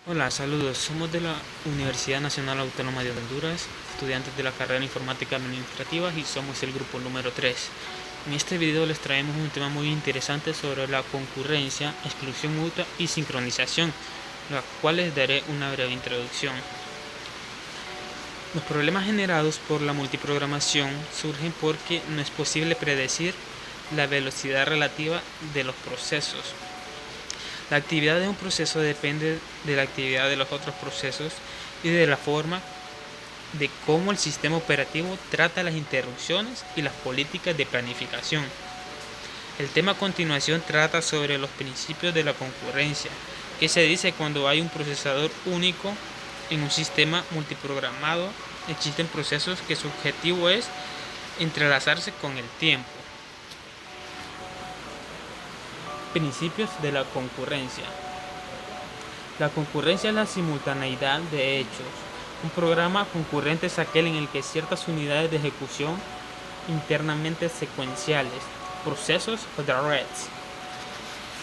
Hola, saludos. Somos de la Universidad Nacional Autónoma de Honduras, estudiantes de la carrera de Informática Administrativa y somos el grupo número 3. En este video les traemos un tema muy interesante sobre la concurrencia, exclusión mutua y sincronización, la cual les daré una breve introducción. Los problemas generados por la multiprogramación surgen porque no es posible predecir la velocidad relativa de los procesos. La actividad de un proceso depende de la actividad de los otros procesos y de la forma de cómo el sistema operativo trata las interrupciones y las políticas de planificación. El tema a continuación trata sobre los principios de la concurrencia, que se dice cuando hay un procesador único en un sistema multiprogramado. Existen procesos que su objetivo es entrelazarse con el tiempo. Principios de la concurrencia. La concurrencia es la simultaneidad de hechos. Un programa concurrente es aquel en el que ciertas unidades de ejecución internamente secuenciales, procesos o threads,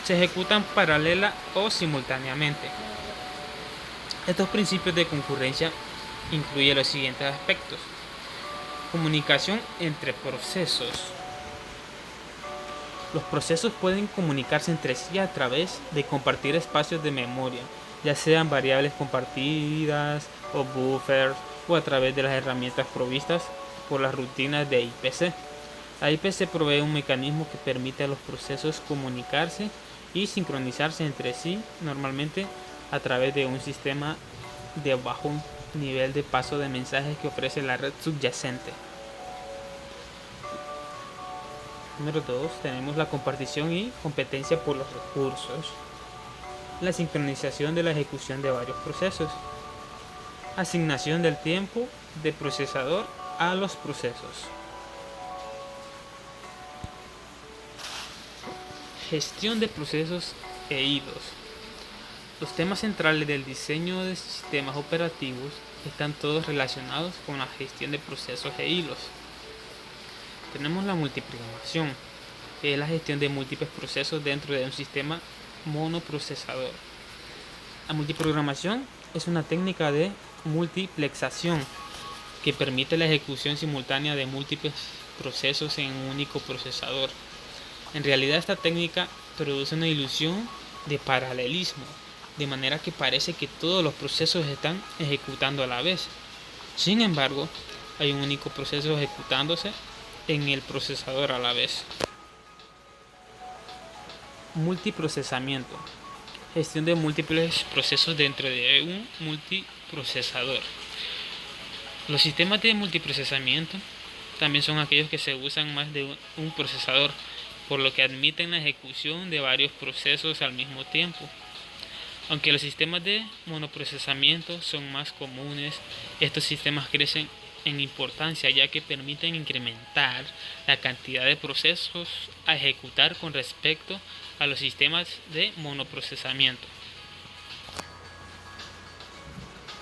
se ejecutan paralela o simultáneamente. Estos principios de concurrencia incluyen los siguientes aspectos: comunicación entre procesos. Los procesos pueden comunicarse entre sí a través de compartir espacios de memoria, ya sean variables compartidas o buffers, o a través de las herramientas provistas por las rutinas de IPC. La IPC provee un mecanismo que permite a los procesos comunicarse y sincronizarse entre sí, normalmente a través de un sistema de bajo nivel de paso de mensajes que ofrece la red subyacente. Número 2, tenemos la compartición y competencia por los recursos. La sincronización de la ejecución de varios procesos. Asignación del tiempo de procesador a los procesos. Gestión de procesos e hilos. Los temas centrales del diseño de sistemas operativos están todos relacionados con la gestión de procesos e hilos. Tenemos la multiprogramación, que es la gestión de múltiples procesos dentro de un sistema monoprocesador. La multiprogramación es una técnica de multiplexación que permite la ejecución simultánea de múltiples procesos en un único procesador. En realidad, esta técnica produce una ilusión de paralelismo, de manera que parece que todos los procesos están ejecutando a la vez. Sin embargo, hay un único proceso ejecutándose en el procesador a la vez. Multiprocesamiento. Gestión de múltiples procesos dentro de un multiprocesador. Los sistemas de multiprocesamiento también son aquellos que se usan más de un procesador, por lo que admiten la ejecución de varios procesos al mismo tiempo. Aunque los sistemas de monoprocesamiento son más comunes, estos sistemas crecen en importancia ya que permiten incrementar la cantidad de procesos a ejecutar con respecto a los sistemas de monoprocesamiento.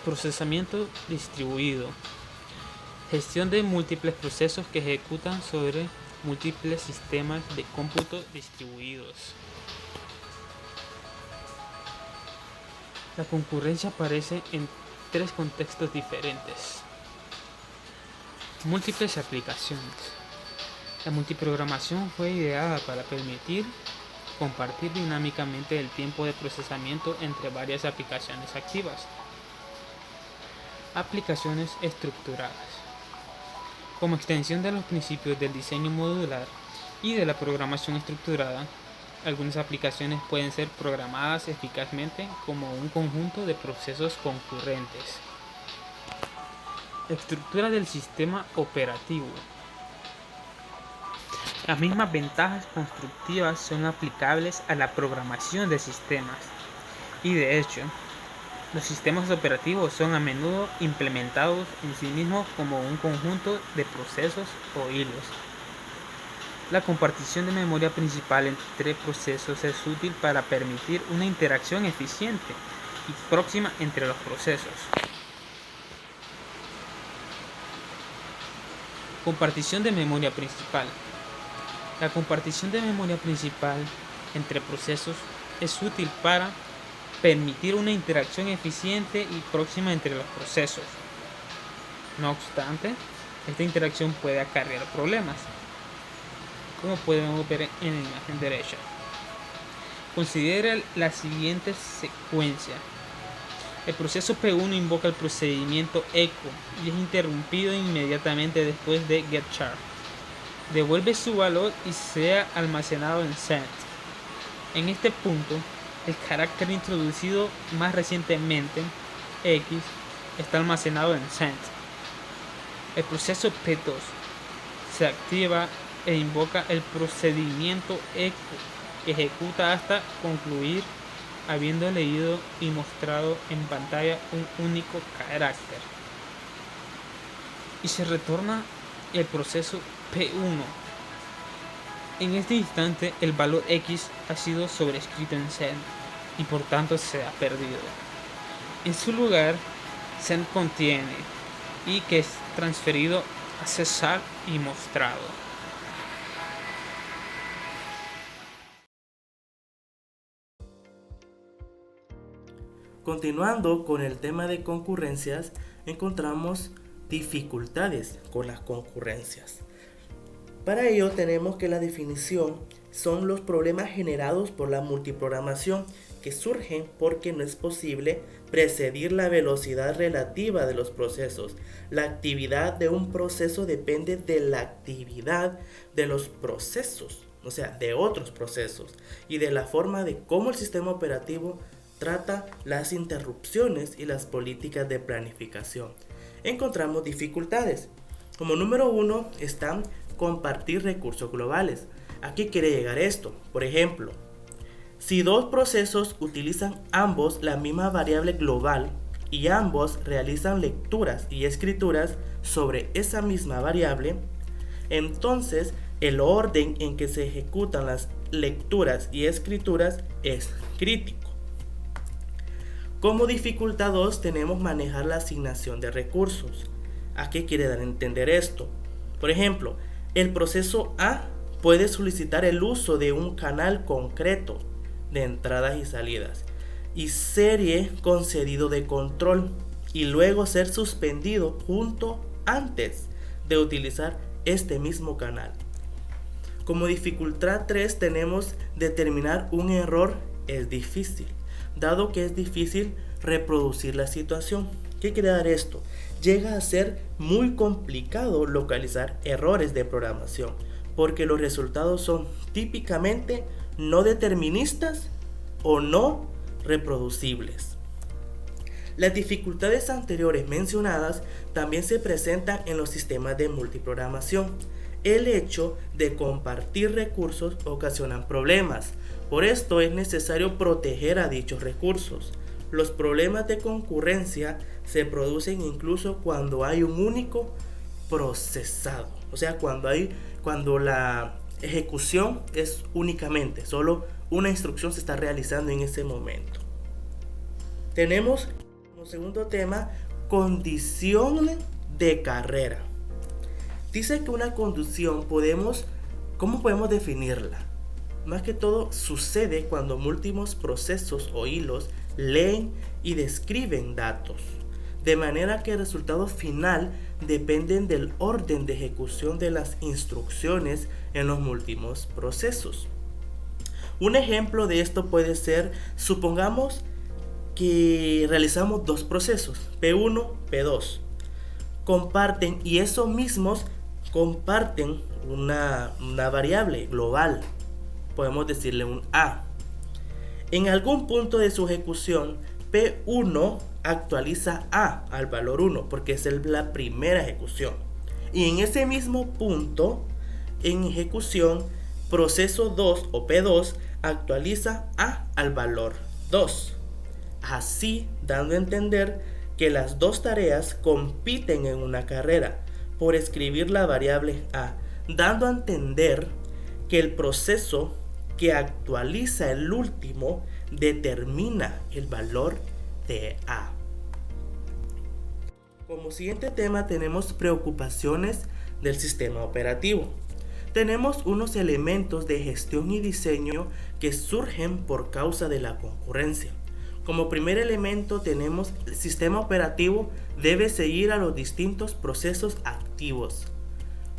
Procesamiento distribuido. Gestión de múltiples procesos que ejecutan sobre múltiples sistemas de cómputo distribuidos. La concurrencia aparece en tres contextos diferentes. Múltiples aplicaciones. La multiprogramación fue ideada para permitir compartir dinámicamente el tiempo de procesamiento entre varias aplicaciones activas. Aplicaciones estructuradas. Como extensión de los principios del diseño modular y de la programación estructurada, algunas aplicaciones pueden ser programadas eficazmente como un conjunto de procesos concurrentes. Estructura del sistema operativo. Las mismas ventajas constructivas son aplicables a la programación de sistemas, y de hecho, los sistemas operativos son a menudo implementados en sí mismos como un conjunto de procesos o hilos. La compartición de memoria principal entre procesos es útil para permitir una interacción eficiente y próxima entre los procesos. Compartición de memoria principal. La compartición de memoria principal entre procesos es útil para permitir una interacción eficiente y próxima entre los procesos. No obstante, esta interacción puede acarrear problemas, como podemos ver en la imagen derecha. Considera la siguiente secuencia. El proceso P1 invoca el procedimiento echo y es interrumpido inmediatamente después de getChar. Devuelve su valor y sea almacenado en send. En este punto, el carácter introducido más recientemente, X, está almacenado en send. El proceso P2 se activa e invoca el procedimiento echo que ejecuta hasta concluir habiendo leído y mostrado en pantalla un único carácter. Y se retorna el proceso P1. En este instante el valor X ha sido sobrescrito en send y por tanto se ha perdido. En su lugar, send contiene y que es transferido a cesar y mostrado. Continuando con el tema de concurrencias, encontramos dificultades con las concurrencias. Para ello tenemos que la definición son los problemas generados por la multiprogramación que surgen porque no es posible precedir la velocidad relativa de los procesos. La actividad de un proceso depende de la actividad de los procesos, o sea, de otros procesos, y de la forma de cómo el sistema operativo trata las interrupciones y las políticas de planificación. Encontramos dificultades. Como número 1 están compartir recursos globales. ¿A qué quiere llegar esto? Por ejemplo, si dos procesos utilizan ambos la misma variable global y ambos realizan lecturas y escrituras sobre esa misma variable, entonces el orden en que se ejecutan las lecturas y escrituras es crítico. Como dificultad 2 tenemos manejar la asignación de recursos. ¿A qué quiere dar a entender esto? Por ejemplo, el proceso A puede solicitar el uso de un canal concreto de entradas y salidas y serie concedido de control y luego ser suspendido junto antes de utilizar este mismo canal. Como dificultad 3 tenemos determinar un error es difícil, dado que es difícil reproducir la situación. ¿Qué quiere dar esto? Llega a ser muy complicado localizar errores de programación, porque los resultados son típicamente no deterministas o no reproducibles. Las dificultades anteriores mencionadas también se presentan en los sistemas de multiprogramación. El hecho de compartir recursos ocasiona problemas. Por esto es necesario proteger a dichos recursos. Los problemas de concurrencia se producen incluso cuando hay un único procesado. O sea, cuando la ejecución es únicamente, solo una instrucción se está realizando en ese momento. Tenemos como segundo tema, condición de carrera. Dice que una condición ¿cómo podemos definirla? Más que todo sucede cuando múltiples procesos o hilos leen y describen datos, de manera que el resultado final dependen del orden de ejecución de las instrucciones en los múltiples procesos. Un ejemplo de esto puede ser, supongamos que realizamos dos procesos, P1, P2, comparten y esos mismos comparten una variable global, podemos decirle un A. En algún punto de su ejecución, P1 actualiza A al valor 1 porque es la primera ejecución. Y en ese mismo punto, en ejecución, proceso 2 o P2 actualiza A al valor 2. Así, dando a entender que las dos tareas compiten en una carrera por escribir la variable A, dando a entender que el proceso que actualiza el último determina el valor de A. Como siguiente tema tenemos preocupaciones del sistema operativo. Tenemos unos elementos de gestión y diseño que surgen por causa de la concurrencia. Como primer elemento tenemos el sistema operativo debe seguir a los distintos procesos activos.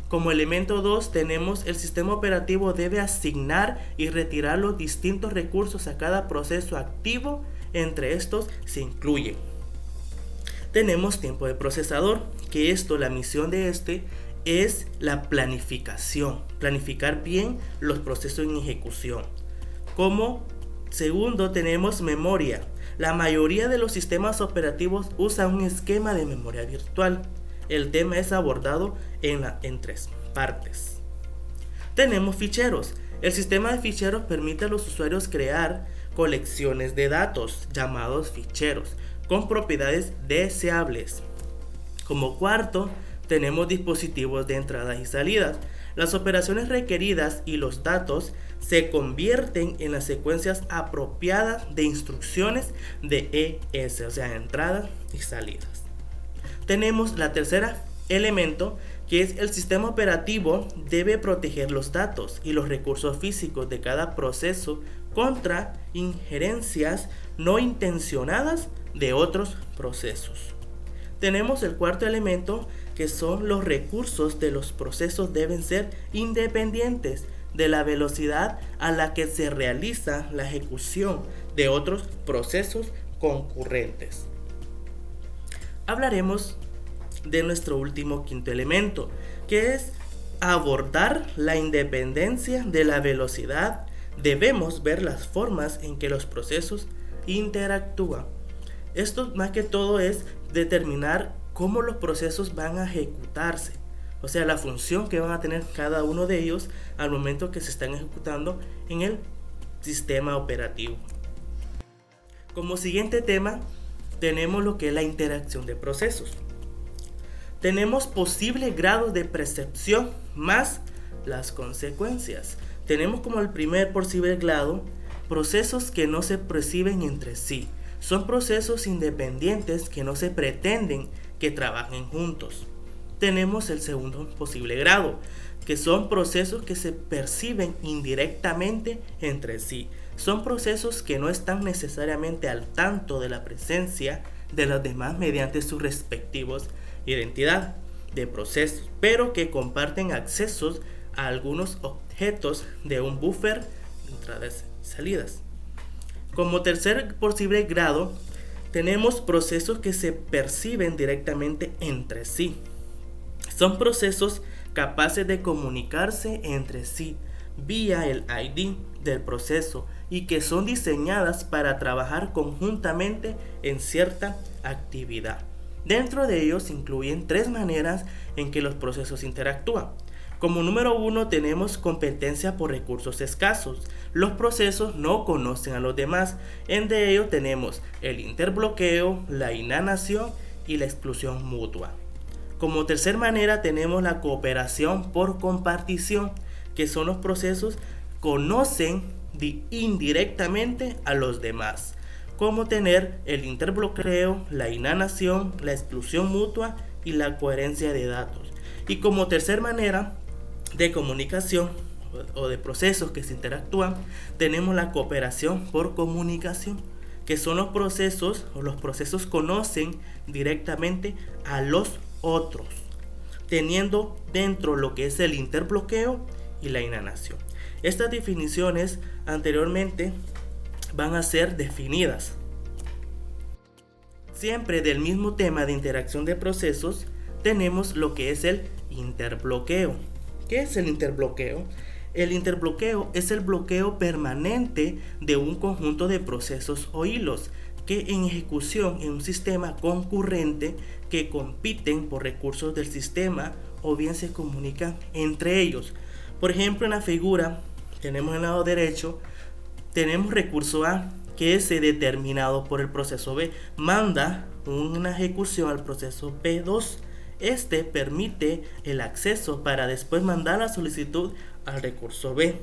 Como elemento 2 tenemos el sistema operativo debe asignar y retirar los distintos recursos a cada proceso activo, entre estos se incluyen. Tenemos tiempo de procesador, que la misión de es la planificación, planificar bien los procesos en ejecución. Como segundo tenemos memoria. La mayoría de los sistemas operativos usan un esquema de memoria virtual. El tema es abordado en 3 partes. Tenemos ficheros. El sistema de ficheros permite a los usuarios crear colecciones de datos llamados ficheros con propiedades deseables. Como cuarto, tenemos dispositivos de entradas y salidas. Las operaciones requeridas y los datos se convierten en las secuencias apropiadas de instrucciones de ES, o sea, entradas y salidas. Tenemos la tercera elemento, que es el sistema operativo debe proteger los datos y los recursos físicos de cada proceso contra injerencias no intencionadas de otros procesos. Tenemos el cuarto elemento, que son los recursos de los procesos deben ser independientes de la velocidad a la que se realiza la ejecución de otros procesos concurrentes. Hablaremos de nuestro último quinto elemento, que es abordar la independencia de la velocidad. Debemos ver las formas en que los procesos interactúan. Esto más que todo es determinar cómo los procesos van a ejecutarse, o sea, la función que van a tener cada uno de ellos al momento que se están ejecutando en el sistema operativo. Como siguiente tema tenemos lo que es la interacción de procesos. Tenemos posibles grados de percepción más las consecuencias. Tenemos como el primer posible grado procesos que no se perciben entre sí. Son procesos independientes que no se pretenden que trabajen juntos. Tenemos el segundo posible grado, que son procesos que se perciben indirectamente entre sí. Son procesos que no están necesariamente al tanto de la presencia de los demás mediante sus respectivos identidad de procesos, pero que comparten accesos a algunos objetos de un buffer de entradas y salidas. Como tercer posible grado, tenemos procesos que se perciben directamente entre sí. Son procesos capaces de comunicarse entre sí vía el ID del proceso y que son diseñadas para trabajar conjuntamente en cierta actividad. Dentro de ellos incluyen 3 maneras en que los procesos interactúan. Como número 1 tenemos competencia por recursos escasos. Los procesos no conocen a los demás. Entre ellos tenemos el interbloqueo, la inanación y la exclusión mutua. Como tercer manera tenemos la cooperación por compartición, que son los procesos conocen indirectamente a los demás, como tener el interbloqueo, la inanación, la exclusión mutua y la coherencia de datos. Y como tercer manera de comunicación o de procesos que se interactúan, tenemos la cooperación por comunicación, que son los procesos conocen directamente a los otros, teniendo dentro lo que es el interbloqueo y la inanación. Estas definiciones anteriormente van a ser definidas. Siempre del mismo tema de interacción de procesos, tenemos lo que es el interbloqueo. ¿Qué es el interbloqueo? El interbloqueo es el bloqueo permanente de un conjunto de procesos o hilos que en ejecución en un sistema concurrente que compiten por recursos del sistema o bien se comunican entre ellos. Por ejemplo, en la figura tenemos en el lado derecho, tenemos recurso A que es determinado por el proceso B, manda una ejecución al proceso B2 Este permite el acceso para después mandar la solicitud al recurso B.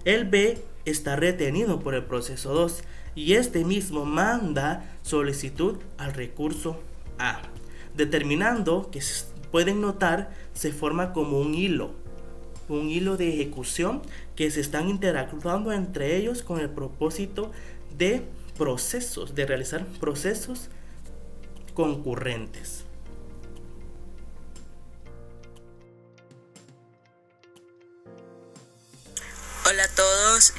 El B está retenido por el proceso 2 y este mismo manda solicitud al recurso A, determinando que pueden notar se forma como un hilo de ejecución que se están interactuando entre ellos con el propósito de realizar procesos concurrentes. Hola a todos,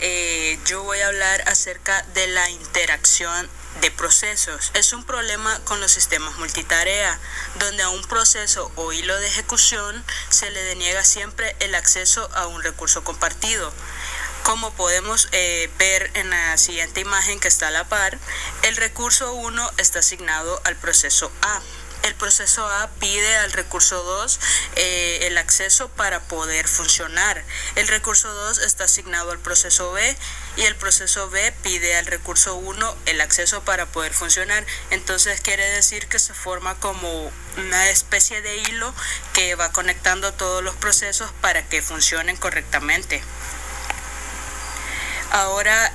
yo voy a hablar acerca de la interacción de procesos. Es un problema con los sistemas multitarea, donde a un proceso o hilo de ejecución se le deniega siempre el acceso a un recurso compartido. Como podemos ver en la siguiente imagen que está a la par, el recurso 1 está asignado al proceso A. El proceso A pide al recurso 2 el acceso para poder funcionar. El recurso 2 está asignado al proceso B y el proceso B pide al recurso 1 el acceso para poder funcionar. Entonces quiere decir que se forma como una especie de hilo que va conectando todos los procesos para que funcionen correctamente. Ahora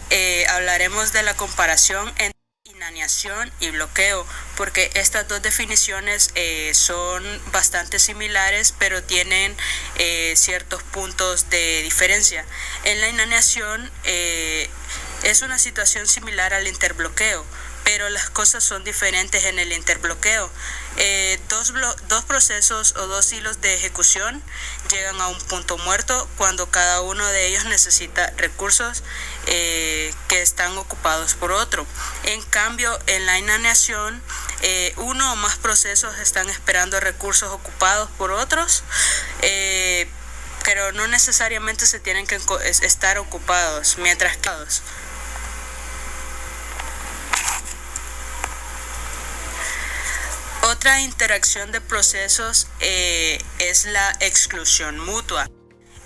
hablaremos de la comparación entre inaneación y bloqueo, porque estas dos definiciones son bastante similares, pero tienen ciertos puntos de diferencia. En la inaneación es una situación similar al interbloqueo, pero las cosas son diferentes en el interbloqueo. Dos procesos o dos hilos de ejecución llegan a un punto muerto cuando cada uno de ellos necesita recursos que están ocupados por otro. En cambio, en la inaneación, uno o más procesos están esperando recursos ocupados por otros, pero no necesariamente se tienen que estar ocupados, mientras que otra interacción de procesos es la exclusión mutua.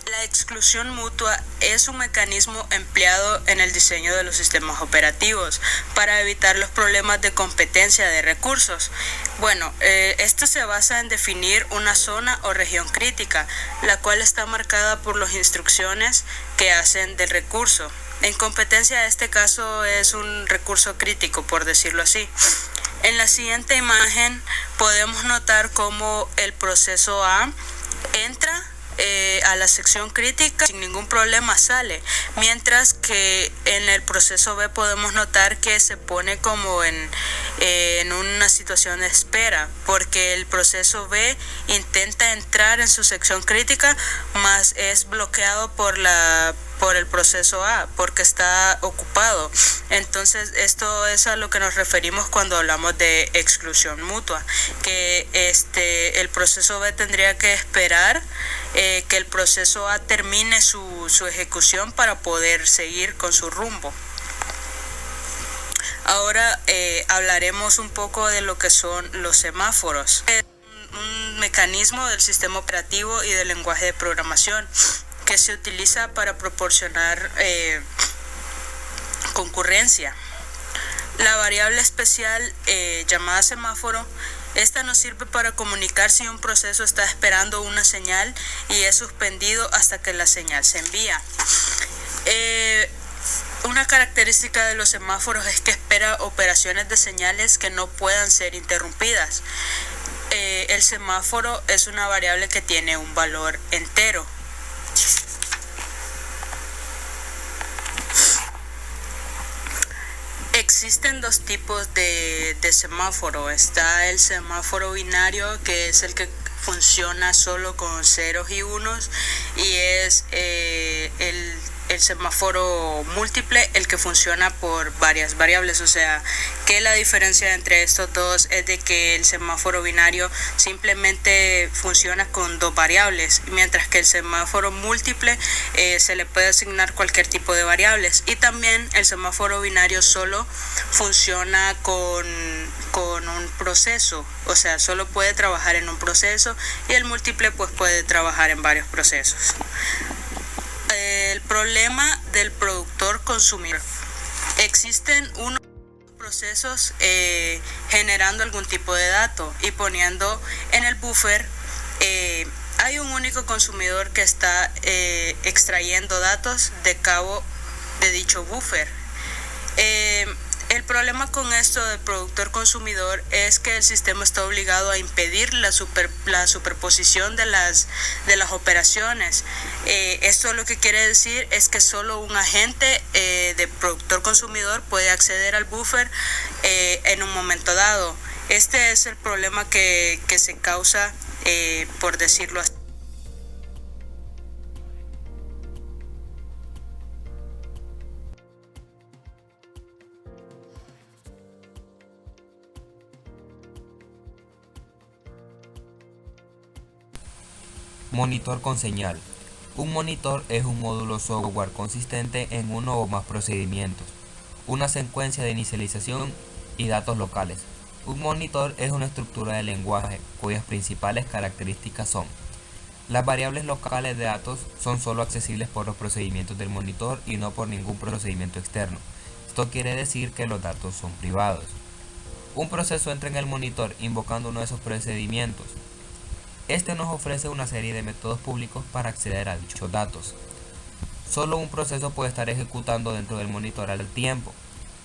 La exclusión mutua es un mecanismo empleado en el diseño de los sistemas operativos para evitar los problemas de competencia de recursos. Bueno, esto se basa en definir una zona o región crítica, la cual está marcada por las instrucciones que hacen del recurso. En competencia, este caso es un recurso crítico, por decirlo así. En la siguiente imagen podemos notar cómo el proceso A entra a la sección crítica sin ningún problema sale, mientras que en el proceso B podemos notar que se pone como en una situación de espera, porque el proceso B intenta entrar en su sección crítica, mas es bloqueado por el proceso A porque está ocupado. Entonces esto es a lo que nos referimos cuando hablamos de exclusión mutua, que el proceso B tendría que esperar que el proceso A termine su ejecución para poder seguir con su rumbo. Ahora hablaremos un poco de lo que son los semáforos. Es un mecanismo del sistema operativo y del lenguaje de programación que se utiliza para proporcionar concurrencia. La variable especial llamada semáforo, esta nos sirve para comunicar si un proceso está esperando una señal y es suspendido hasta que la señal se envía. Una característica de los semáforos es que espera operaciones de señales que no puedan ser interrumpidas. El semáforo es una variable que tiene un valor entero. Existen dos tipos de semáforo. Está el semáforo binario, que es el que funciona solo con ceros y unos, y es el semáforo múltiple, el que funciona por varias variables. O sea, que la diferencia entre estos dos es de que el semáforo binario simplemente funciona con dos variables, mientras que el semáforo múltiple se le puede asignar cualquier tipo de variables. Y también el semáforo binario solo funciona con un proceso, o sea, solo puede trabajar en un proceso, y el múltiple pues puede trabajar en varios procesos. El problema del productor consumidor. Existen unos procesos generando algún tipo de dato y poniendo en el buffer. Hay un único consumidor que está extrayendo datos de cabo de dicho buffer. El problema con esto del productor consumidor es que el sistema está obligado a impedir la superposición de las operaciones. Esto lo que quiere decir es que solo un agente de productor consumidor puede acceder al buffer en un momento dado. Este es el problema que se causa, por decirlo así. Monitor con señal. Un monitor es un módulo software consistente en uno o más procedimientos, una secuencia de inicialización y datos locales. Un monitor es una estructura de lenguaje cuyas principales características son: las variables locales de datos son solo accesibles por los procedimientos del monitor y no por ningún procedimiento externo. Esto quiere decir que los datos son privados. Un proceso entra en el monitor invocando uno de esos procedimientos. Este nos ofrece una serie de métodos públicos para acceder a dichos datos. Solo un proceso puede estar ejecutando dentro del monitor al tiempo.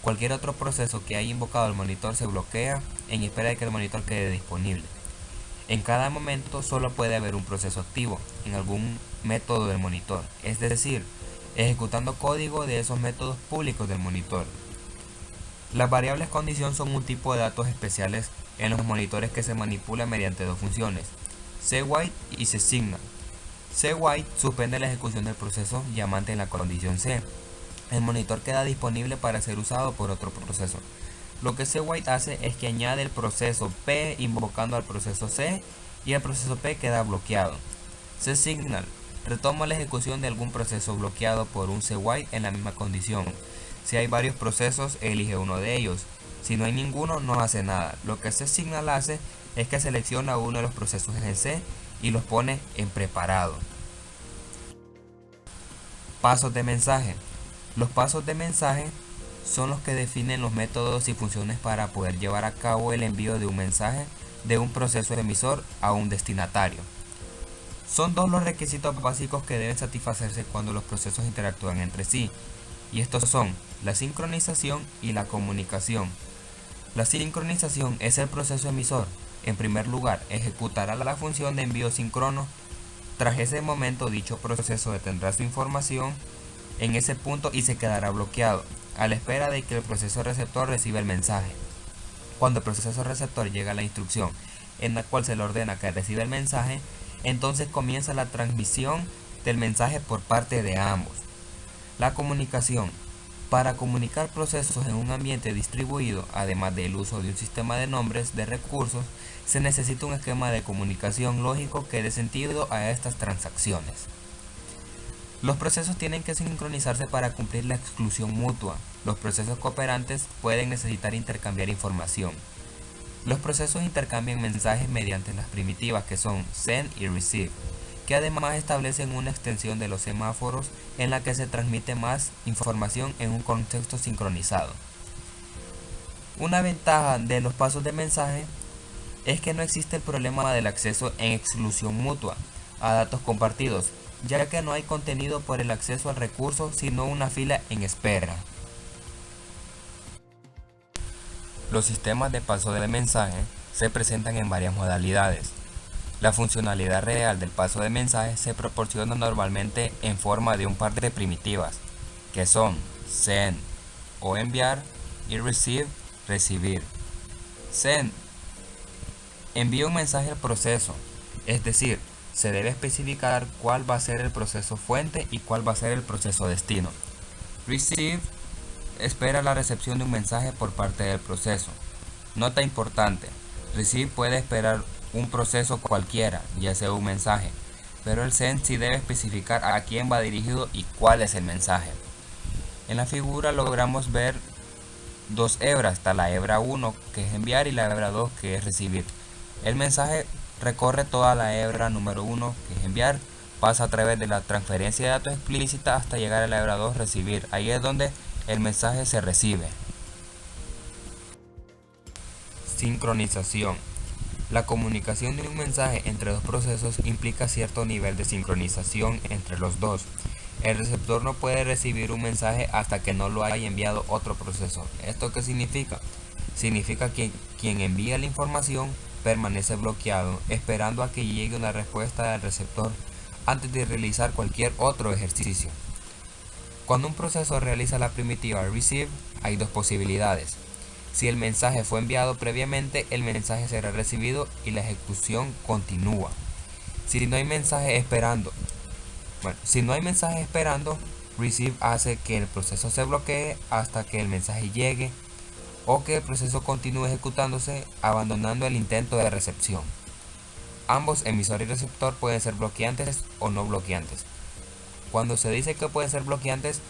Cualquier otro proceso que haya invocado el monitor se bloquea en espera de que el monitor quede disponible. En cada momento solo puede haber un proceso activo en algún método del monitor, es decir, ejecutando código de esos métodos públicos del monitor. Las variables condición son un tipo de datos especiales en los monitores que se manipulan mediante dos funciones: cWait y cSignal. cWait suspende la ejecución del proceso llamante en la condición C. El monitor queda disponible para ser usado por otro proceso. Lo que cWait hace es que añade el proceso P invocando al proceso C y el proceso P queda bloqueado. cSignal retoma la ejecución de algún proceso bloqueado por un cWait en la misma condición. Si hay varios procesos, elige uno de ellos. Si no hay ninguno, no hace nada. Lo que cSignal hace es que selecciona uno de los procesos en C y los pone en preparado. Pasos de mensaje. Los pasos de mensaje son los que definen los métodos y funciones para poder llevar a cabo el envío de un mensaje de un proceso emisor a un destinatario. Son dos los requisitos básicos que deben satisfacerse cuando los procesos interactúan entre sí, y estos son la sincronización y la comunicación. La sincronización es el proceso emisor. En primer lugar, ejecutará la función de envío síncrono. Tras ese momento, dicho proceso detendrá su información en ese punto y se quedará bloqueado, a la espera de que el proceso receptor reciba el mensaje. Cuando el proceso receptor llega a la instrucción en la cual se le ordena que reciba el mensaje, entonces comienza la transmisión del mensaje por parte de ambos. La comunicación. Para comunicar procesos en un ambiente distribuido, además del uso de un sistema de nombres de recursos, se necesita un esquema de comunicación lógico que dé sentido a estas transacciones. Los procesos tienen que sincronizarse para cumplir la exclusión mutua. Los procesos cooperantes pueden necesitar intercambiar información. Los procesos intercambian mensajes mediante las primitivas que son send y receive, que además establecen una extensión de los semáforos en la que se transmite más información en un contexto sincronizado. Una ventaja de los pasos de mensaje es que no existe el problema del acceso en exclusión mutua a datos compartidos, ya que no hay contenido por el acceso al recurso, sino una fila en espera. Los sistemas de paso de mensaje se presentan en varias modalidades. La funcionalidad real del paso de mensaje se proporciona normalmente en forma de un par de primitivas, que son send o enviar y receive, recibir. Send envía un mensaje al proceso, es decir, se debe especificar cuál va a ser el proceso fuente y cuál va a ser el proceso destino. Receive espera la recepción de un mensaje por parte del proceso. Nota importante: receive puede esperar un proceso cualquiera, ya sea un mensaje, pero el send sí debe especificar a quién va dirigido y cuál es el mensaje. En la figura logramos ver dos hebras, está la hebra 1 que es enviar y la hebra 2 que es recibir. El mensaje recorre toda la hebra número 1 que es enviar, pasa a través de la transferencia de datos explícita hasta llegar a la hebra 2 recibir. Ahí es donde el mensaje se recibe. Sincronización. La comunicación de un mensaje entre dos procesos implica cierto nivel de sincronización entre los dos. El receptor no puede recibir un mensaje hasta que no lo haya enviado otro proceso. ¿Esto qué significa? Significa que quien envía la información permanece bloqueado esperando a que llegue una respuesta del receptor antes de realizar cualquier otro ejercicio. Cuando un proceso realiza la primitiva receive, hay dos posibilidades. Si el mensaje fue enviado previamente, el mensaje será recibido y la ejecución continúa. Si no hay mensaje esperando, receive hace que el proceso se bloquee hasta que el mensaje llegue o que el proceso continúe ejecutándose, abandonando el intento de recepción. Ambos, emisor y receptor, pueden ser bloqueantes o no bloqueantes. Cuando se dice que pueden ser bloqueantes,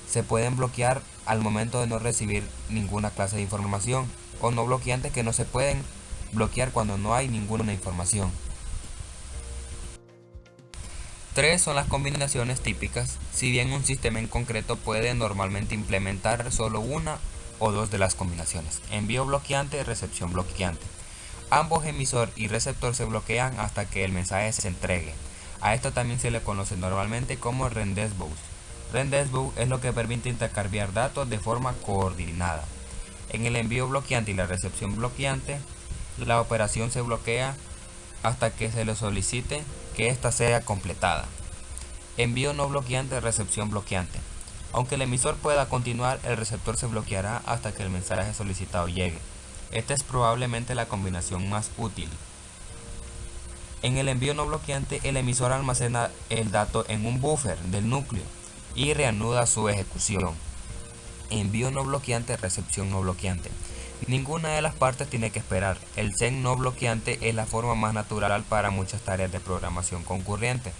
se pueden bloquear al momento de no recibir ninguna clase de información, o no bloqueantes que no se pueden bloquear cuando no hay ninguna información. 3 son las combinaciones típicas, si bien un sistema en concreto puede normalmente implementar solo una o dos de las combinaciones: envío bloqueante y recepción bloqueante. Ambos, emisor y receptor, se bloquean hasta que el mensaje se entregue. A esto también se le conoce normalmente como rendezvous. Rendezvous es lo que permite intercambiar datos de forma coordinada. En el envío bloqueante y la recepción bloqueante, la operación se bloquea hasta que se le solicite que ésta sea completada. Envío no bloqueante, recepción bloqueante. Aunque el emisor pueda continuar, el receptor se bloqueará hasta que el mensaje solicitado llegue. Esta es probablemente la combinación más útil. En el envío no bloqueante, el emisor almacena el dato en un buffer del núcleo y reanuda su ejecución. Envío no bloqueante, recepción no bloqueante. Ninguna de las partes tiene que esperar. El send no bloqueante es la forma más natural para muchas tareas de programación concurrente.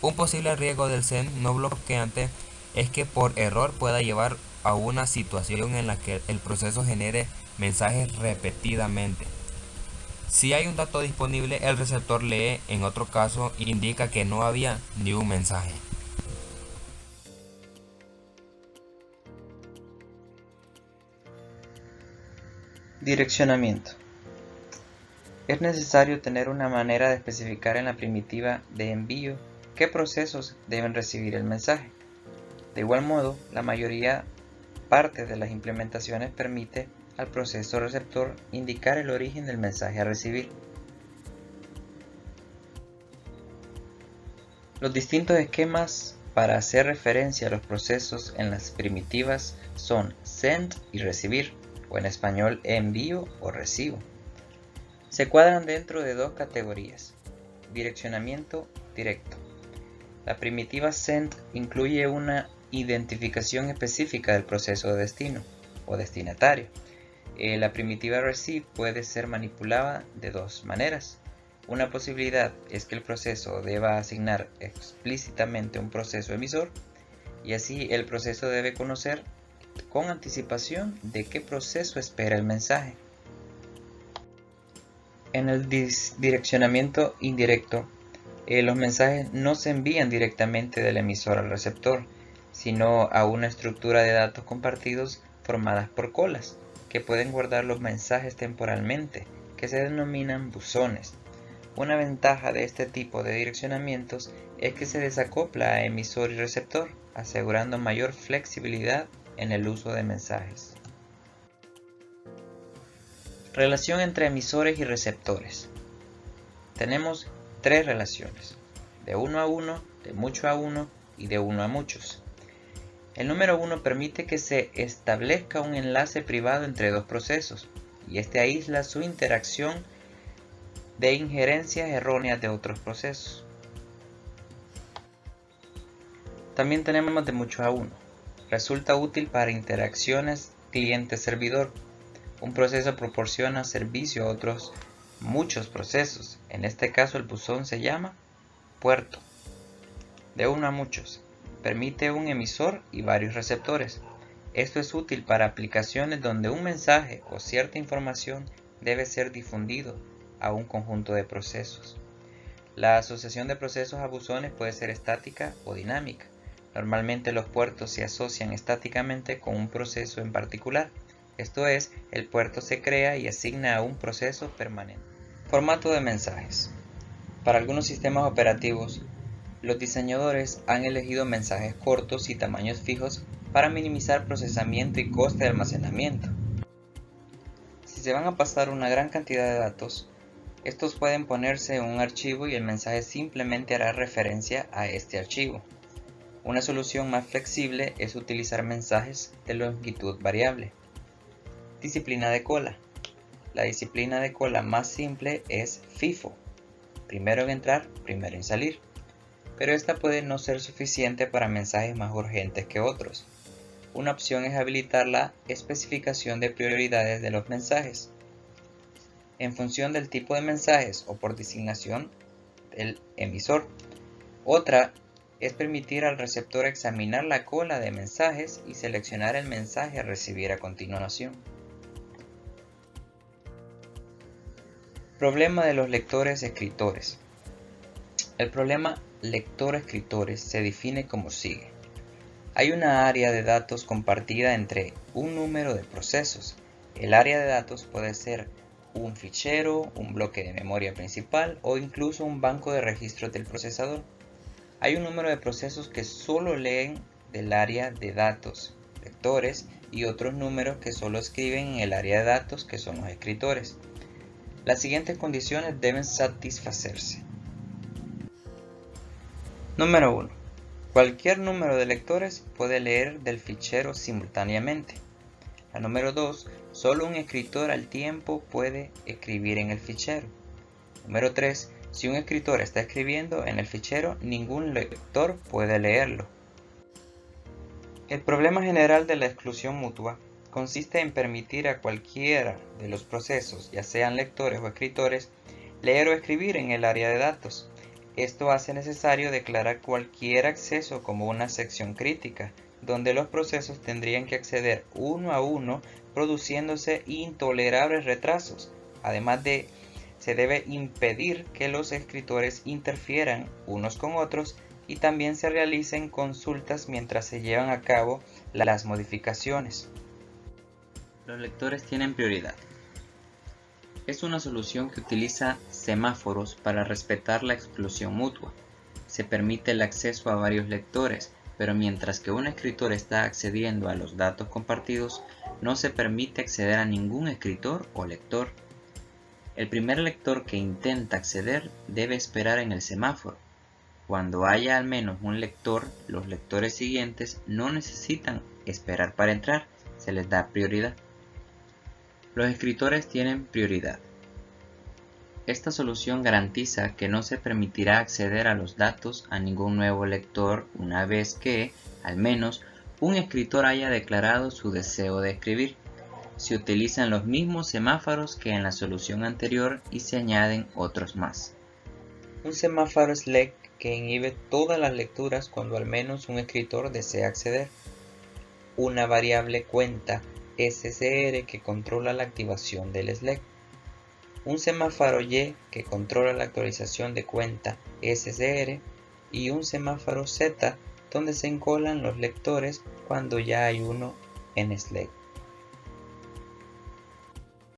Un posible riesgo del send no bloqueante es que por error pueda llevar a una situación en la que el proceso genere mensajes repetidamente. Si hay un dato disponible, el receptor lee, en otro caso indica que no había ni un mensaje. Direccionamiento. Es necesario tener una manera de especificar en la primitiva de envío qué procesos deben recibir el mensaje. De igual modo, la mayoría parte de las implementaciones permite al proceso receptor indicar el origen del mensaje a recibir. Los distintos esquemas para hacer referencia a los procesos en las primitivas son send y recibir, o en español envío o recibo. Se cuadran dentro de dos categorías: direccionamiento directo. La primitiva send incluye una identificación específica del proceso de destino o destinatario. La primitiva receive puede ser manipulada de dos maneras. Una posibilidad es que el proceso deba asignar explícitamente un proceso emisor, y así el proceso debe conocer con anticipación de qué proceso espera el mensaje. En el direccionamiento indirecto, los mensajes no se envían directamente del emisor al receptor, sino a una estructura de datos compartidos formadas por colas, que pueden guardar los mensajes temporalmente, que se denominan buzones. Una ventaja de este tipo de direccionamientos es que se desacopla a emisor y receptor, asegurando mayor flexibilidad en el uso de mensajes. Relación entre emisores y receptores. Tenemos tres relaciones: de uno a uno, de mucho a uno y de uno a muchos. El número 1 permite que se establezca un enlace privado entre dos procesos, y este aísla su interacción de injerencias erróneas de otros procesos. También tenemos de mucho a uno. Resulta útil para interacciones cliente-servidor. Un proceso proporciona servicio a otros muchos procesos. En este caso el buzón se llama puerto. De uno a muchos. Permite un emisor y varios receptores. Esto es útil para aplicaciones donde un mensaje o cierta información debe ser difundido a un conjunto de procesos. La asociación de procesos a buzones puede ser estática o dinámica. Normalmente los puertos se asocian estáticamente con un proceso en particular, Esto es, el puerto se crea y asigna a un proceso permanente. Formato de mensajes. Para algunos sistemas operativos, los diseñadores han elegido mensajes cortos y tamaños fijos para minimizar procesamiento y coste de almacenamiento. Si se van a pasar una gran cantidad de datos, estos pueden ponerse en un archivo y el mensaje simplemente hará referencia a este archivo. Una solución más flexible es utilizar mensajes de longitud variable. Disciplina de cola. La disciplina de cola más simple es FIFO, primero en entrar, primero en salir, pero esta puede no ser suficiente para mensajes más urgentes que otros. Una opción es habilitar la especificación de prioridades de los mensajes, en función del tipo de mensajes o por designación del emisor. Otra es permitir al receptor examinar la cola de mensajes y seleccionar el mensaje a recibir a continuación. Problema de los lectores-escritores. El problema lector-escritores se define como sigue. Hay una área de datos compartida entre un número de procesos. El área de datos puede ser un fichero, un bloque de memoria principal o incluso un banco de registros del procesador. Hay un número de procesos que solo leen del área de datos, lectores, y otros números que solo escriben en el área de datos, que son los escritores. Las siguientes condiciones deben satisfacerse. Número 1. Cualquier número de lectores puede leer del fichero simultáneamente. La número 2. Solo un escritor al tiempo puede escribir en el fichero. Número 3. Si un escritor está escribiendo en el fichero, ningún lector puede leerlo. El problema general de la exclusión mutua consiste en permitir a cualquiera de los procesos, ya sean lectores o escritores, leer o escribir en el área de datos. Esto hace necesario declarar cualquier acceso como una sección crítica, donde los procesos tendrían que acceder uno a uno, produciéndose intolerables retrasos. Además se debe impedir que los escritores interfieran unos con otros y también se realicen consultas mientras se llevan a cabo las modificaciones. Los lectores tienen prioridad. Es una solución que utiliza semáforos para respetar la exclusión mutua. Se permite el acceso a varios lectores, pero mientras que un escritor está accediendo a los datos compartidos, no se permite acceder a ningún escritor o lector. El primer lector que intenta acceder debe esperar en el semáforo. Cuando haya al menos un lector, los lectores siguientes no necesitan esperar para entrar, se les da prioridad. Los escritores tienen prioridad. Esta solución garantiza que no se permitirá acceder a los datos a ningún nuevo lector una vez que, al menos, un escritor haya declarado su deseo de escribir. Se utilizan los mismos semáforos que en la solución anterior y se añaden otros más. Un semáforo SLEC que inhibe todas las lecturas cuando al menos un escritor desea acceder. Una variable cuenta SCR que controla la activación del SLEC. Un semáforo Y que controla la actualización de cuenta SCR y un semáforo Z donde se encolan los lectores cuando ya hay uno en SLEC.